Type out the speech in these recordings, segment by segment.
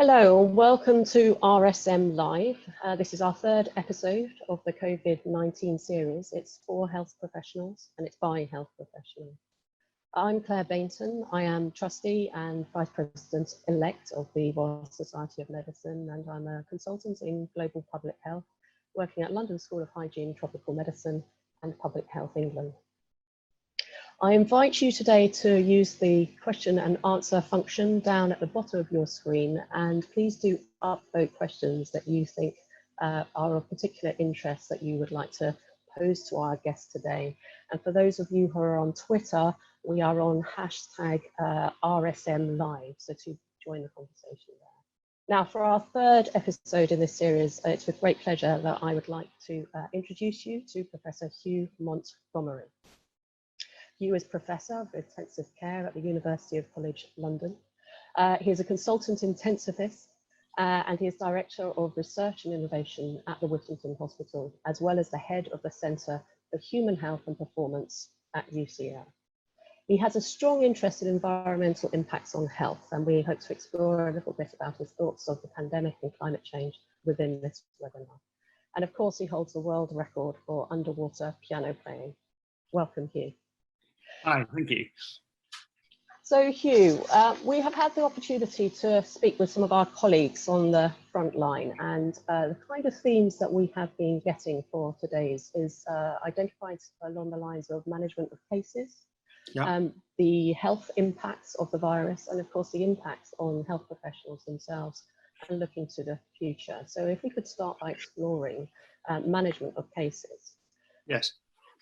Hello, welcome to RSM Live. This is our third episode of the COVID-19 series. It's for health professionals and it's by health professionals. I'm Claire Bayntun. I am trustee and vice president-elect of the Royal Society of Medicine, and I'm a consultant in global public health, working at London School of Hygiene, Tropical Medicine and Public Health England. I invite you today to use the question and answer function down at the bottom of your screen, and please do upvote questions that you think are of particular interest that you would like to pose to our guest today. And for those of you who are on Twitter, we are on hashtag RSM Live, so to join the conversation there. Now, for our third episode in this series, it's with great pleasure that I would like to introduce you to Professor Hugh Montgomery. Hugh is Professor of Intensive Care at the University of College London. He is a consultant intensivist and he is Director of Research and Innovation at the Whittington Hospital, as well as the head of the Centre for Human Health and Performance at UCL. He has a strong interest in environmental impacts on health, and we hope to explore a little bit about his thoughts of the pandemic and climate change within this webinar. And of course, he holds the world record for underwater piano playing. Welcome, Hugh. Hi, thank you. So Hugh, we have had the opportunity to speak with some of our colleagues on the front line, and the kind of themes that we have been getting for today's is identified along the lines of management of cases, the health impacts of the virus, and of course the impacts on health professionals themselves, and looking to the future. So if we could start by exploring management of cases. Yes.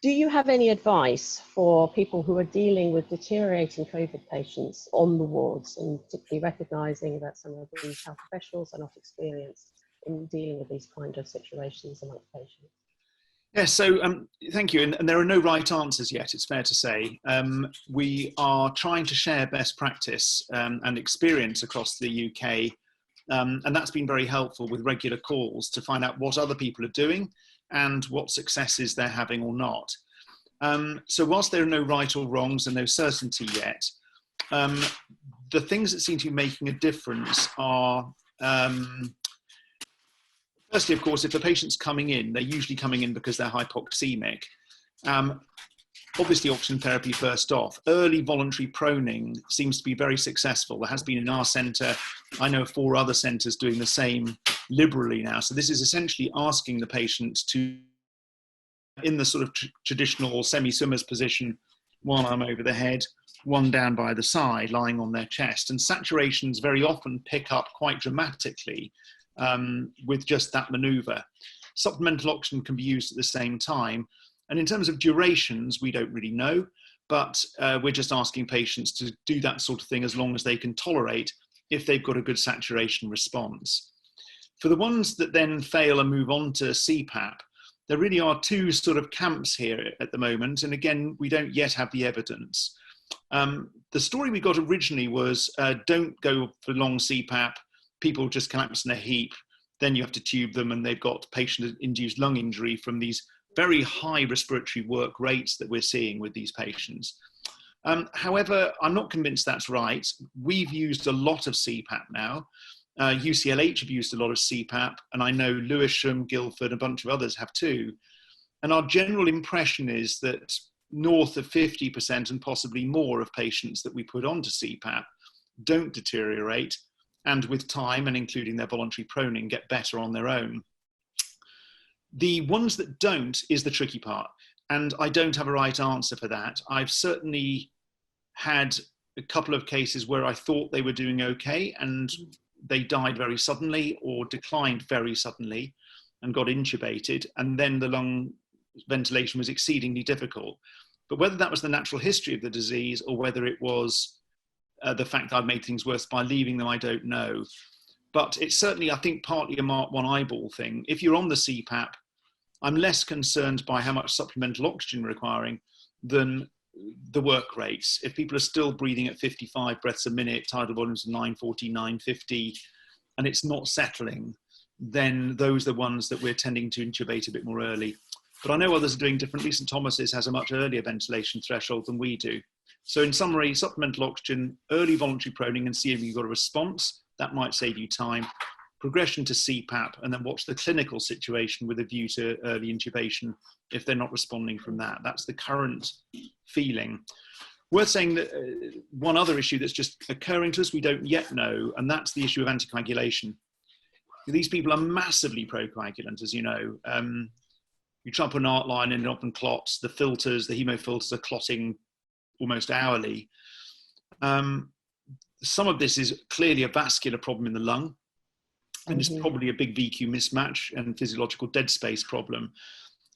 Do you have any advice for people who are dealing with deteriorating COVID patients on the wards, and particularly recognising that some of these health professionals are not experienced in dealing with these kind of situations amongst patients? Yes, so thank you. And there are no right answers yet, it's fair to say. We are trying to share best practice and experience across the UK, and that's been very helpful with regular calls to find out what other people are doing and what successes they're having or not. So whilst there are no right or wrongs and no certainty yet, the things that seem to be making a difference are, firstly, of course, if the patient's coming in, they're usually coming in because they're hypoxemic. Obviously, oxygen therapy first off. Early voluntary proning seems to be very successful. There has been in our centre. I know of 4 other centres doing the same liberally now. So this is essentially asking the patient to, in the sort of traditional semi-swimmer's position, one arm over the head, one down by the side, lying on their chest. And saturations very often pick up quite dramatically with just that manoeuvre. Supplemental oxygen can be used at the same time. And in terms of durations, we don't really know, but we're just asking patients to do that sort of thing as long as they can tolerate if they've got a good saturation response. For the ones that then fail and move on to CPAP, there really are 2 sort of camps here at the moment. And again, we don't yet have the evidence. The story we got originally was don't go for long CPAP, people just collapse in a heap, then you have to tube them and they've got patient-induced lung injury from these very high respiratory work rates that we're seeing with these patients. However, I'm not convinced that's right. We've used a lot of CPAP now. UCLH have used a lot of CPAP, and I know Lewisham, Guildford, a bunch of others have too. And our general impression is that north of 50% and possibly more of patients that we put onto CPAP don't deteriorate, and with time and including their voluntary proning, get better on their own. The ones that don't is the tricky part, and I don't have a right answer for that. I've certainly had a couple of cases where I thought they were doing okay and they died very suddenly or declined very suddenly and got intubated, and then the lung ventilation was exceedingly difficult. But whether that was the natural history of the disease or whether it was the fact that I'd made things worse by leaving them, I don't know. But it's certainly, I think, partly a Mark 1 eyeball thing. If you're on the CPAP, I'm less concerned by how much supplemental oxygen requiring than the work rates. If people are still breathing at 55 breaths a minute, tidal volumes of 940, 950, and it's not settling, then those are the ones that we're tending to intubate a bit more early. But I know others are doing differently. St Thomas's has a much earlier ventilation threshold than we do. So in summary, supplemental oxygen, early voluntary proning, and see if you've got a response. That might save you time. Progression to CPAP, and then watch the clinical situation with a view to early intubation if they're not responding from that. That's the current feeling. Worth saying that one other issue that's just occurring to us, we don't yet know, and that's the issue of anticoagulation. These people are massively procoagulant, as you know. You try to put an art line in, it often clots. The filters, the hemofilters are clotting almost hourly. Some of this is clearly a vascular problem in the lung, and it's probably a big VQ mismatch and physiological dead space problem.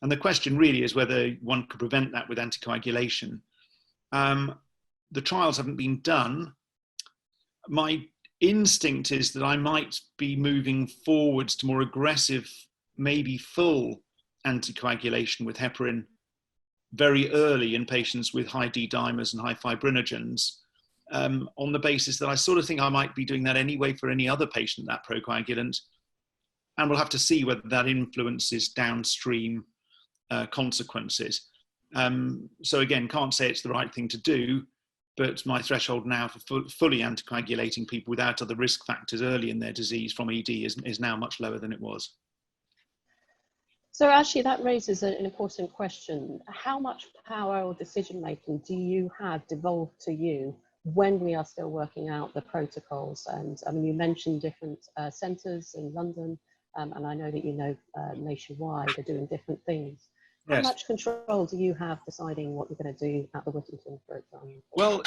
And the question really is whether one could prevent that with anticoagulation. The trials haven't been done. My instinct is that I might be moving forwards to more aggressive, maybe full anticoagulation with heparin very early in patients with high D-dimers and high fibrinogens, on the basis that I sort of think I might be doing that anyway for any other patient, that procoagulant, and we'll have to see whether that influences downstream consequences. So again, can't say it's the right thing to do, but my threshold now for fully anticoagulating people without other risk factors early in their disease from ED is now much lower than it was. So actually that raises an important question. How much power or decision making do you have devolved to you when we are still working out the protocols? And I mean, you mentioned different centres in London, and I know that you know nationwide are doing different things. How Yes. much control do you have deciding what you're going to do at the Whittington, for example? Well,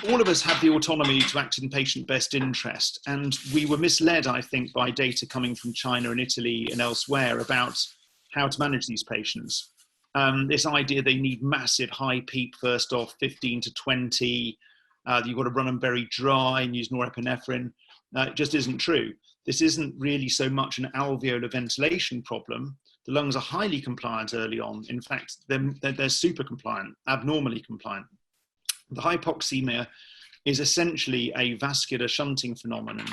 all of us have the autonomy to act in patient best interest, and we were misled, I think, by data coming from China and Italy and elsewhere about how to manage these patients. This idea they need massive high PEEP first off, 15 to 20, you've got to run them very dry and use norepinephrine. It just isn't true. This isn't really so much an alveolar ventilation problem. The lungs are highly compliant early on. In fact, they're super compliant, abnormally compliant. The hypoxemia is essentially a vascular shunting phenomenon,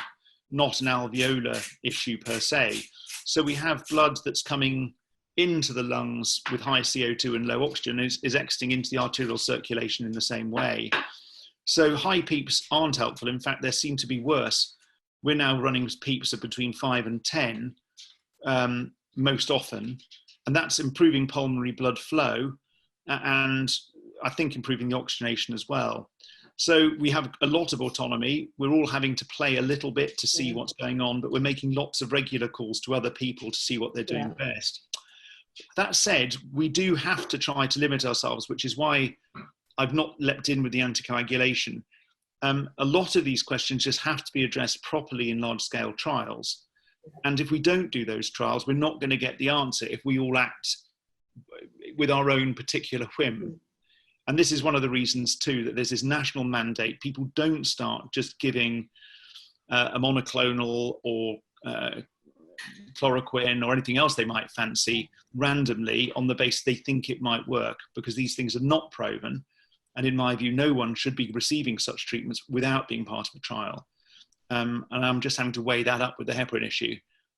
not an alveolar issue per se. So we have blood that's coming into the lungs with high CO2 and low oxygen is exiting into the arterial circulation in the same way. So high PEEPs aren't helpful. In fact, they seem to be worse. We're now running PEEPs of between 5 and 10 most often, and that's improving pulmonary blood flow and I think improving the oxygenation as well. So we have a lot of autonomy. We're all having to play a little bit to see what's going on, but we're making lots of regular calls to other people to see what they're doing best. That said, we do have to try to limit ourselves, which is why I've not leapt in with the anticoagulation. A lot of these questions just have to be addressed properly in large-scale trials. And if we don't do those trials, we're not going to get the answer if we all act with our own particular whim. And this is one of the reasons, too, that there's this national mandate. People don't start just giving a monoclonal or chloroquine or anything else they might fancy randomly on the basis they think it might work, because these things are not proven. And in my view, no one should be receiving such treatments without being part of a trial. And I'm just having to weigh that up with the heparin issue.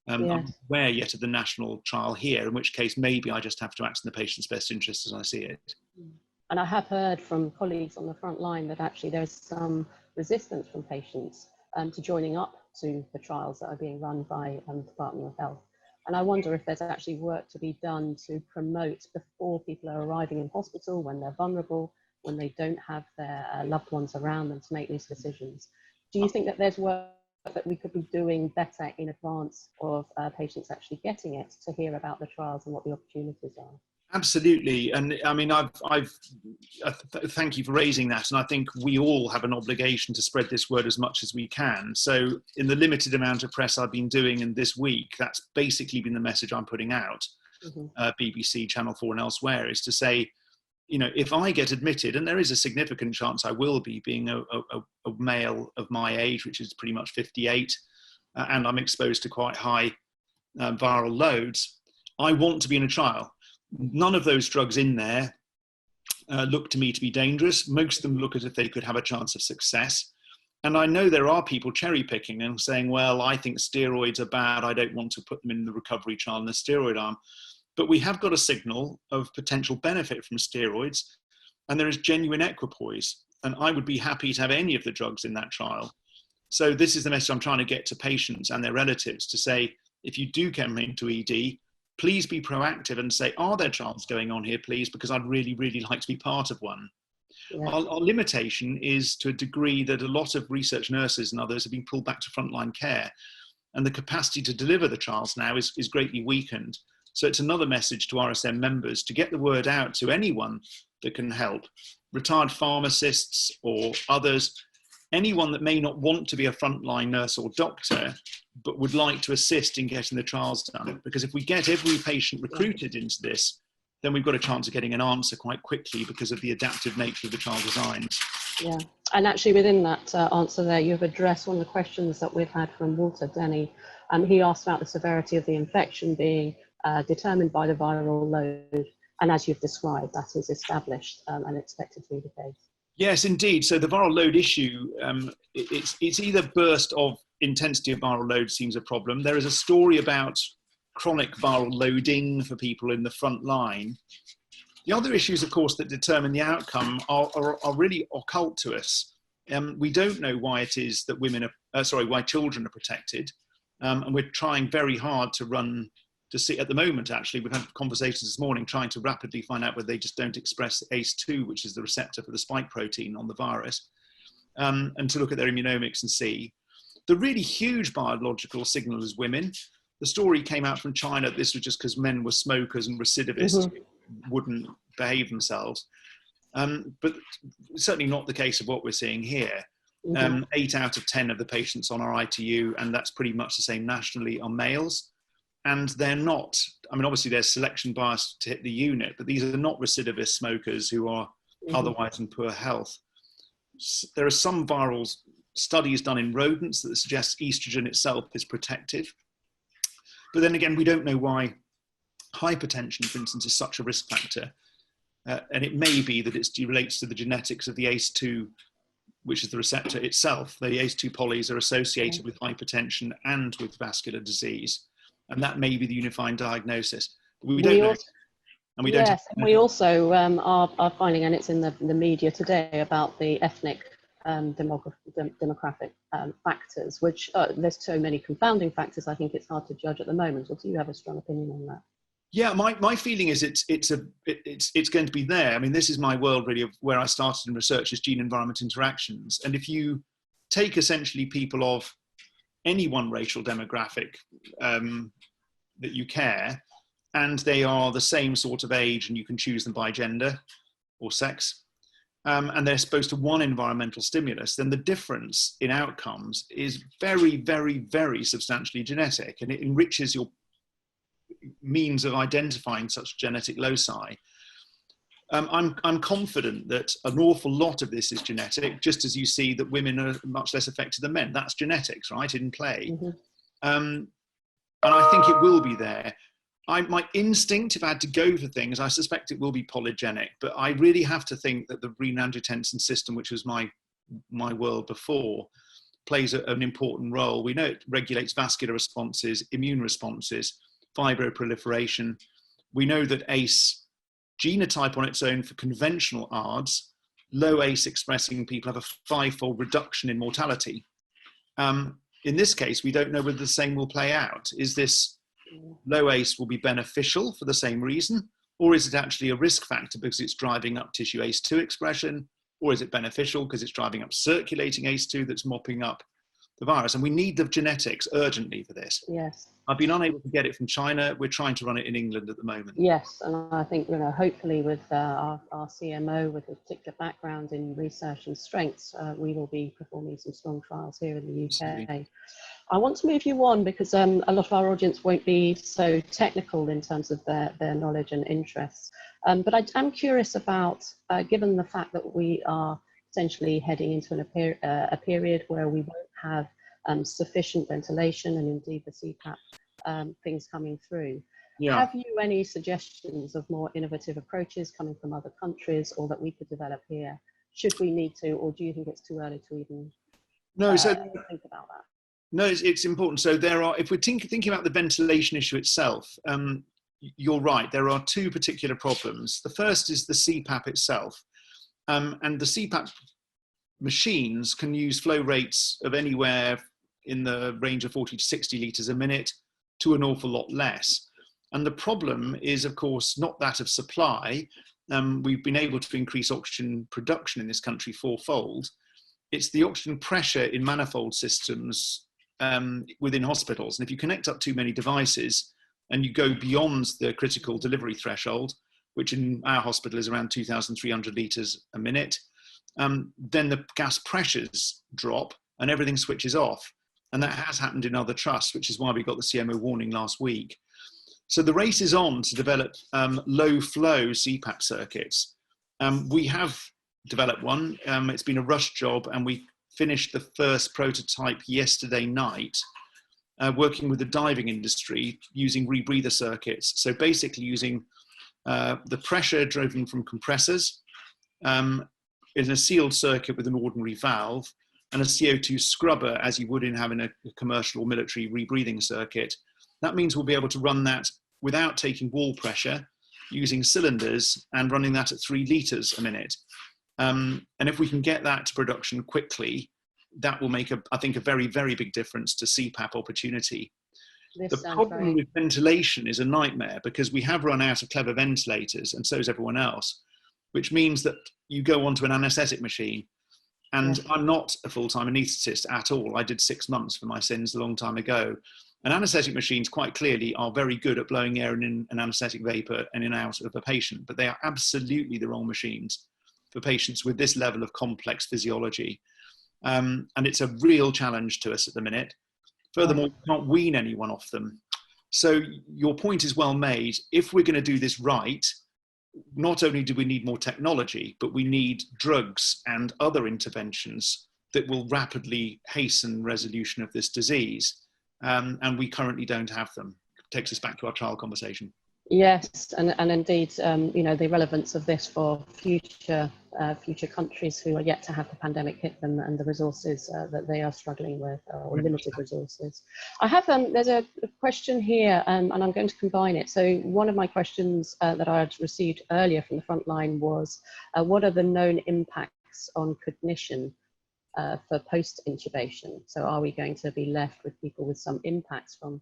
I'm not aware yet of the national trial here, in which case maybe I just have to act in the patient's best interest as I see it. And I have heard from colleagues on the front line that actually there's some resistance from patients to joining up to the trials that are being run by the Department of Health. And I wonder if there's actually work to be done to promote before people are arriving in hospital, when they're vulnerable, when they don't have their loved ones around them to make these decisions. Do you think that there's work that we could be doing better in advance of patients actually getting it, to hear about the trials and what the opportunities are? Absolutely. And I mean, thank you for raising that. And I think we all have an obligation to spread this word as much as we can. So in the limited amount of press I've been doing in this week, that's basically been the message I'm putting out, BBC, Channel 4 and elsewhere, is to say, you know, if I get admitted, and there is a significant chance I will be, being a male of my age, which is pretty much 58, and I'm exposed to quite high viral loads, I want to be in a trial. None of those drugs in there look to me to be dangerous. Most of them look as if they could have a chance of success. And I know there are people cherry picking and saying, well, I think steroids are bad. I don't want to put them in the recovery trial in the steroid arm. But we have got a signal of potential benefit from steroids, and there is genuine equipoise. And I would be happy to have any of the drugs in that trial. So this is the message I'm trying to get to patients and their relatives, to say, if you do come into ED, please be proactive and say, are there trials going on here, please? Because I'd really, really like to be part of one. Yeah. Our limitation is to a degree that a lot of research nurses and others have been pulled back to frontline care. And the capacity to deliver the trials now is greatly weakened. So it's another message to RSM members to get the word out to anyone that can help. Retired pharmacists or others, anyone that may not want to be a frontline nurse or doctor, but would like to assist in getting the trials done. Because if we get every patient recruited into this, then we've got a chance of getting an answer quite quickly because of the adaptive nature of the trial designs. Yeah, and actually within that answer there, you've addressed one of the questions that we've had from Walter Denny. He asked about the severity of the infection being determined by the viral load. And as you've described, that is established and expected to be the case. Yes, indeed. So the viral load issue, it's either burst of intensity of viral load seems a problem. There is a story about chronic viral loading for people in the front line. The other issues, of course, that determine the outcome are really occult to us. We don't know why it is that why children are protected. And we're trying very hard to see at the moment, actually, we've had conversations this morning trying to rapidly find out whether they just don't express ACE2, which is the receptor for the spike protein on the virus, and to look at their immunomics and see. The really huge biological signal is women. The story came out from China, this was just because men were smokers and recidivists wouldn't behave themselves. But certainly not the case of what we're seeing here. 8 out of 10 of the patients on our ITU, and that's pretty much the same nationally, are males. And they're not, I mean, obviously there's selection bias to hit the unit, but these are not recidivist smokers who are otherwise in poor health. There are some viral studies done in rodents that suggest estrogen itself is protective. But then again, we don't know why hypertension, for instance, is such a risk factor. And it may be that it relates to the genetics of the ACE2, which is the receptor itself. The ACE2 polys are associated with hypertension and with vascular disease. And that may be the unifying diagnosis. But we don't know. And we don't. Yes, and we also are finding, and it's in the media today, about the ethnic demographic factors, which there's so many confounding factors, I think it's hard to judge at the moment. Or do you have a strong opinion on that? Yeah, my feeling is it's going to be there. I mean, this is my world really of where I started in research, is gene-environment interactions. And if you take essentially people of any one racial demographic that you care, and they are the same sort of age, and you can choose them by gender or sex, and they're exposed to one environmental stimulus, then the difference in outcomes is very, very, very substantially genetic, and it enriches your means of identifying such genetic loci. I'm confident that an awful lot of this is genetic, just as you see that women are much less affected than men. That's genetics, right, in play. And I think it will be there. My instinct, if I had to go for things, I suspect it will be polygenic, but I really have to think that the renin-angiotensin system, which was my world before, plays an important role. We know it regulates vascular responses, immune responses, fibroproliferation. We know that ACE genotype on its own for conventional ARDS, low ACE expressing people have a 5-fold reduction in mortality. In this case, we don't know whether the same will play out. Is this low ACE will be beneficial for the same reason, or is it actually a risk factor because it's driving up tissue ACE2 expression, or is it beneficial because it's driving up circulating ACE2 that's mopping up the virus? And we need the genetics urgently for this. Yes. I've been unable to get it from China. We're trying to run it in England at the moment. Yes, and I think, hopefully with our CMO with a particular background in research and strengths, we will be performing some strong trials here in the UK. Absolutely. I want to move you on because a lot of our audience won't be so technical in terms of their knowledge and interests. But I am curious about, given the fact that we are essentially heading into a period where we won't have sufficient ventilation and indeed the CPAP things coming through. Yeah. Have you any suggestions of more innovative approaches coming from other countries or that we could develop here? Should we need to, or do you think it's too early to even think about that? No, it's important. So there are, if we're thinking about the ventilation issue itself, you're right, there are two particular problems. The first is the CPAP itself. And the CPAP machines can use flow rates of anywhere in the range of 40 to 60 litres a minute to an awful lot less. And the problem is, of course, not that of supply. We've been able to increase oxygen production in this country fourfold. It's the oxygen pressure in manifold systems within hospitals. And if you connect up too many devices and you go beyond the critical delivery threshold, which in our hospital is around 2,300 litres a minute, then the gas pressures drop and everything switches off. And that has happened in other trusts, which is why we got the CMO warning last week. So the race is on to develop low flow CPAP circuits. We have developed one. It's been a rush job, and we finished the first prototype yesterday night, working with the diving industry using rebreather circuits. So basically using the pressure driven from compressors in a sealed circuit with an ordinary valve, and a CO2 scrubber, as you would in having a commercial or military rebreathing circuit. That means we'll be able to run that without taking wall pressure, using cylinders and running that at 3 litres a minute. And if we can get that to production quickly, that will make, I think, a very, very big difference to CPAP opportunity. The problem with ventilation is a nightmare, because we have run out of clever ventilators, and so is everyone else, which means that you go onto an anaesthetic machine. And I'm not a full-time anaesthetist at all. I did 6 months for my sins a long time ago. And anaesthetic machines quite clearly are very good at blowing air in an anaesthetic vapour and in and out of a patient, but they are absolutely the wrong machines for patients with this level of complex physiology. And it's a real challenge to us at the minute. Furthermore, we can't wean anyone off them. So your point is well made. If we're going to do this right, not only do we need more technology, but we need drugs and other interventions that will rapidly hasten resolution of this disease. And we currently don't have them. It takes us back to our trial conversation. Yes, and indeed, you know, the relevance of this for future countries who are yet to have the pandemic hit them, and the resources that they are struggling with, or limited resources. I have there's a question here, and I'm going to combine it. So one of my questions that I had received earlier from the frontline was, what are the known impacts on cognition for post-intubation? So are we going to be left with people with some impacts from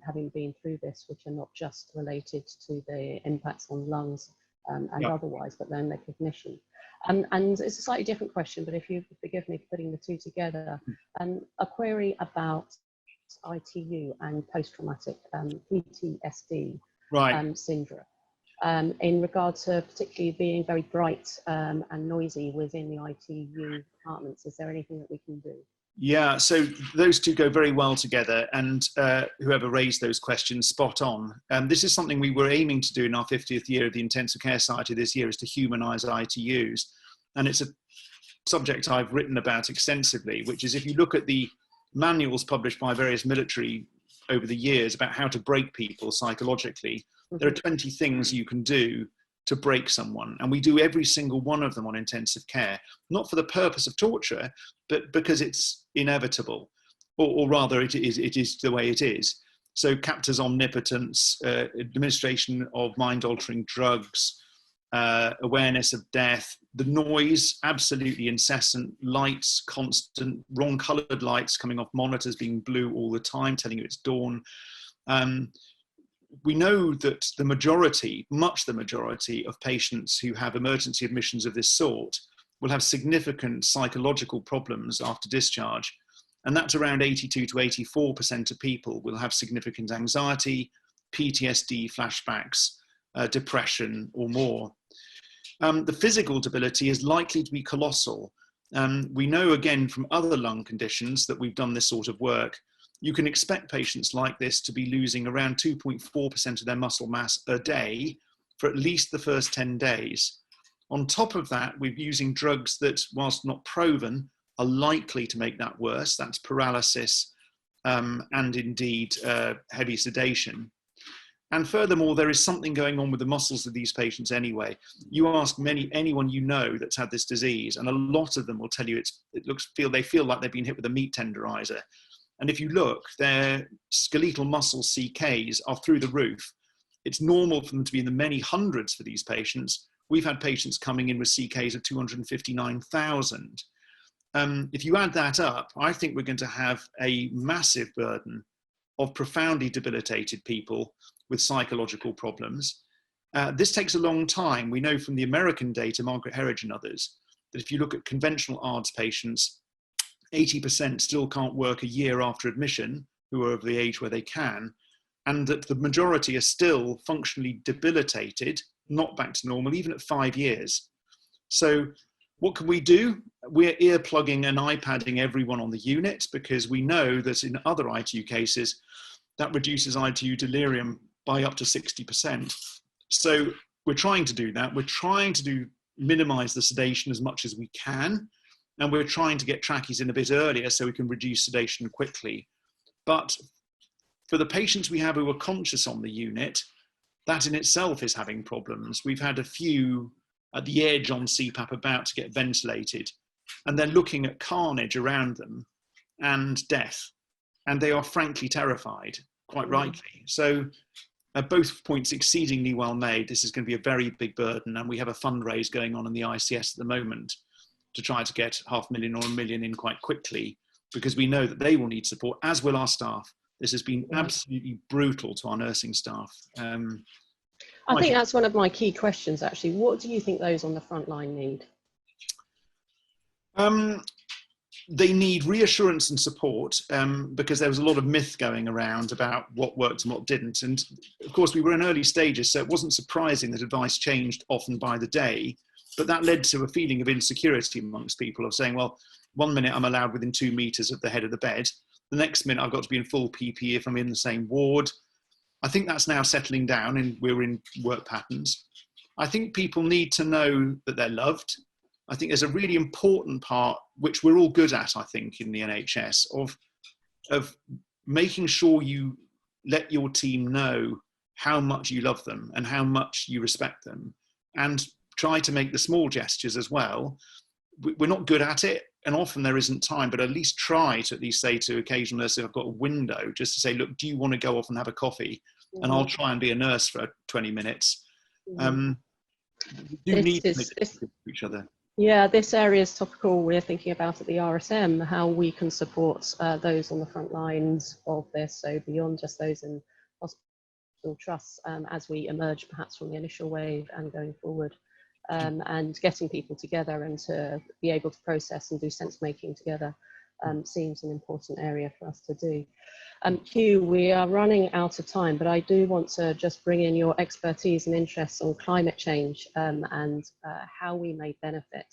having been through this, which are not just related to the impacts on lungs and otherwise, but then their cognition? And it's a slightly different question, but if you forgive me for putting the two together, a query about ITU and post-traumatic PTSD syndrome, in regard to particularly being very bright and noisy within the ITU departments. Is there anything that we can do? Yeah, so those two go very well together, and whoever raised those questions, spot on. This is something we were aiming to do in our 50th year of the Intensive Care Society this year, is to humanise ITUs. And it's a subject I've written about extensively, which is, if you look at the manuals published by various military over the years about how to break people psychologically, there are 20 things you can do to break someone, and we do every single one of them on intensive care, not for the purpose of torture, but because it's inevitable, or rather it is the way it is. So captors omnipotence, administration of mind-altering drugs, awareness of death, the noise, absolutely incessant, lights, constant, wrong-coloured lights coming off monitors being blue all the time, telling you it's dawn. We know that the majority, the majority of patients who have emergency admissions of this sort will have significant psychological problems after discharge. And that's around 82 to 84% of people will have significant anxiety, PTSD, flashbacks, depression or more. The physical debility is likely to be colossal. We know again from other lung conditions that we've done this sort of work, you can expect patients like this to be losing around 2.4% of their muscle mass a day for at least the first 10 days. On top of that, we're using drugs that, whilst not proven, are likely to make that worse. That's paralysis and indeed heavy sedation. And furthermore, there is something going on with the muscles of these patients anyway. You ask anyone you know that's had this disease, and a lot of them will tell you they feel like they've been hit with a meat tenderizer. And if you look, their skeletal muscle CKs are through the roof. It's normal for them to be in the many hundreds for these patients. We've had patients coming in with CKs of 259,000. if you add that up, I think we're going to have a massive burden of profoundly debilitated people with psychological problems. This takes a long time. We know from the American data, Margaret Herridge and others, that if you look at conventional ARDS patients, 80% still can't work a year after admission, who are of the age where they can, and that the majority are still functionally debilitated, not back to normal, even at 5 years. So what can we do? We're earplugging and iPadding everyone on the unit, because we know that in other ITU cases, that reduces ITU delirium by up to 60%. So we're trying to do that. We're trying to minimize the sedation as much as we can. And we're trying to get trackies in a bit earlier so we can reduce sedation quickly. But for the patients we have who are conscious on the unit, that in itself is having problems. We've had a few at the edge on CPAP about to get ventilated, and they're looking at carnage around them and death. And they are frankly terrified, quite rightly. So both points exceedingly well made. This is going to be a very big burden. And we have a fundraise going on in the ICS at the moment to try to get 500,000 or 1 million in quite quickly, because we know that they will need support, as will our staff. This has been absolutely brutal to our nursing staff. I think that's one of my key questions, actually. What do you think those on the front line need? They need reassurance and support, because there was a lot of myth going around about what worked and what didn't. And of course, we were in early stages, so it wasn't surprising that advice changed often by the day. But that led to a feeling of insecurity amongst people, of saying, well, 1 minute I'm allowed within 2 meters of the head of the bed. The next minute I've got to be in full PPE if I'm in the same ward. I think that's now settling down and we're in work patterns. I think people need to know that they're loved. I think there's a really important part, which we're all good at, I think, in the NHS, of making sure you let your team know how much you love them and how much you respect them, and try to make the small gestures as well. We're not good at it, and often there isn't time, but at least try to at least say to occasional nurses, if I've got a window, just to say, look, do you want to go off and have a coffee? And I'll try and be a nurse for 20 minutes. We do need to make it for each other. Yeah, this area is topical. We're thinking about at the RSM, how we can support those on the front lines of this, so beyond just those in hospital trusts, as we emerge perhaps from the initial wave and going forward. And getting people together and to be able to process and do sense making together seems an important area for us to do. Hugh, we are running out of time, but I do want to just bring in your expertise and interests on climate change and how we may benefit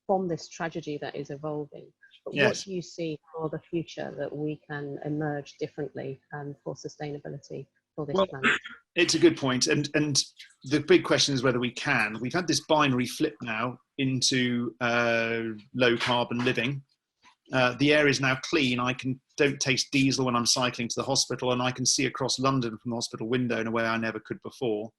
from this tragedy that is evolving. But what do you see for the future that we can emerge differently for sustainability for this planet? It's a good point. And the big question is whether we can. We've had this binary flip now into low carbon living. The air is now clean. I don't taste diesel when I'm cycling to the hospital, and I can see across London from the hospital window in a way I never could before.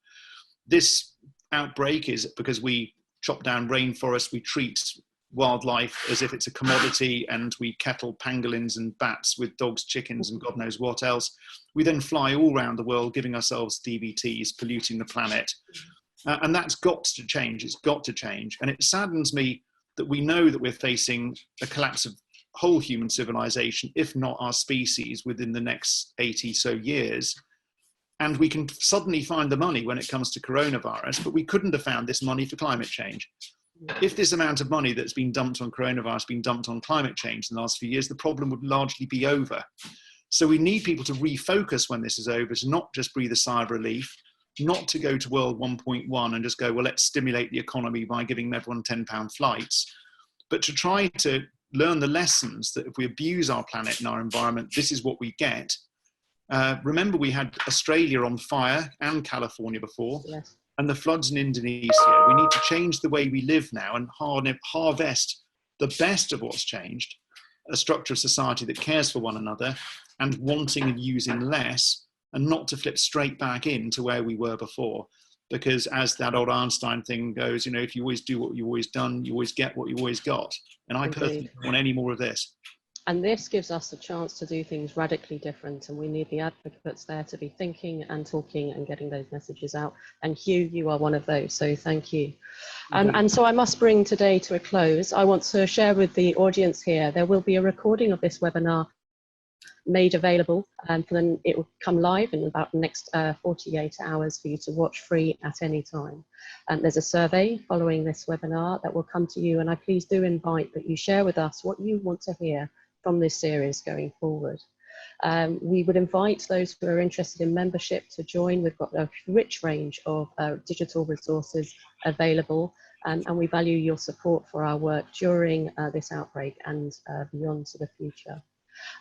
This outbreak is because we chop down rainforests, we treat wildlife as if it's a commodity, and we kettle pangolins and bats with dogs, chickens, and God knows what else. We then fly all around the world, giving ourselves DVTs, polluting the planet. And that's got to change. It's got to change. And it saddens me that we know that we're facing a collapse of whole human civilization, if not our species, within the next 80 so years. And we can suddenly find the money when it comes to coronavirus, but we couldn't have found this money for climate change. If this amount of money that's been dumped on coronavirus been dumped on climate change in the last few years, the problem would largely be over. So we need people to refocus when this is over, to not just breathe a sigh of relief, not to go to World 1.1 and just go, well, let's stimulate the economy by giving everyone £10 flights, but to try to learn the lessons that if we abuse our planet and our environment, this is what we get. Remember, we had Australia on fire and California before, and the floods in Indonesia. We need to change the way we live now and harvest the best of what's changed, a structure of society that cares for one another and wanting and using less, and not to flip straight back into where we were before. Because as that old Einstein thing goes, you know, if you always do what you've always done, you always get what you always got. And I personally don't want any more of this. And this gives us a chance to do things radically different. And we need the advocates there to be thinking and talking and getting those messages out. And Hugh, you are one of those. So thank you. And so I must bring today to a close. I want to share with the audience here, there will be a recording of this webinar made available, and then it will come live in about the next 48 hours for you to watch free at any time. And there's a survey following this webinar that will come to you, and I please do invite that you share with us what you want to hear from this series going forward. We would invite those who are interested in membership to join. We've got a rich range of digital resources available, and we value your support for our work during this outbreak and beyond to the future.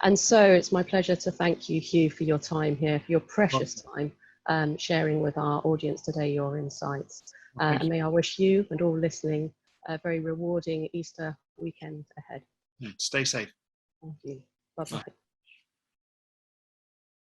And so it's my pleasure to thank you, Hugh, for your time here, for your precious time sharing with our audience today your insights. And may I wish you and all listening a very rewarding Easter weekend ahead. Stay safe. Thank you. Bye-bye.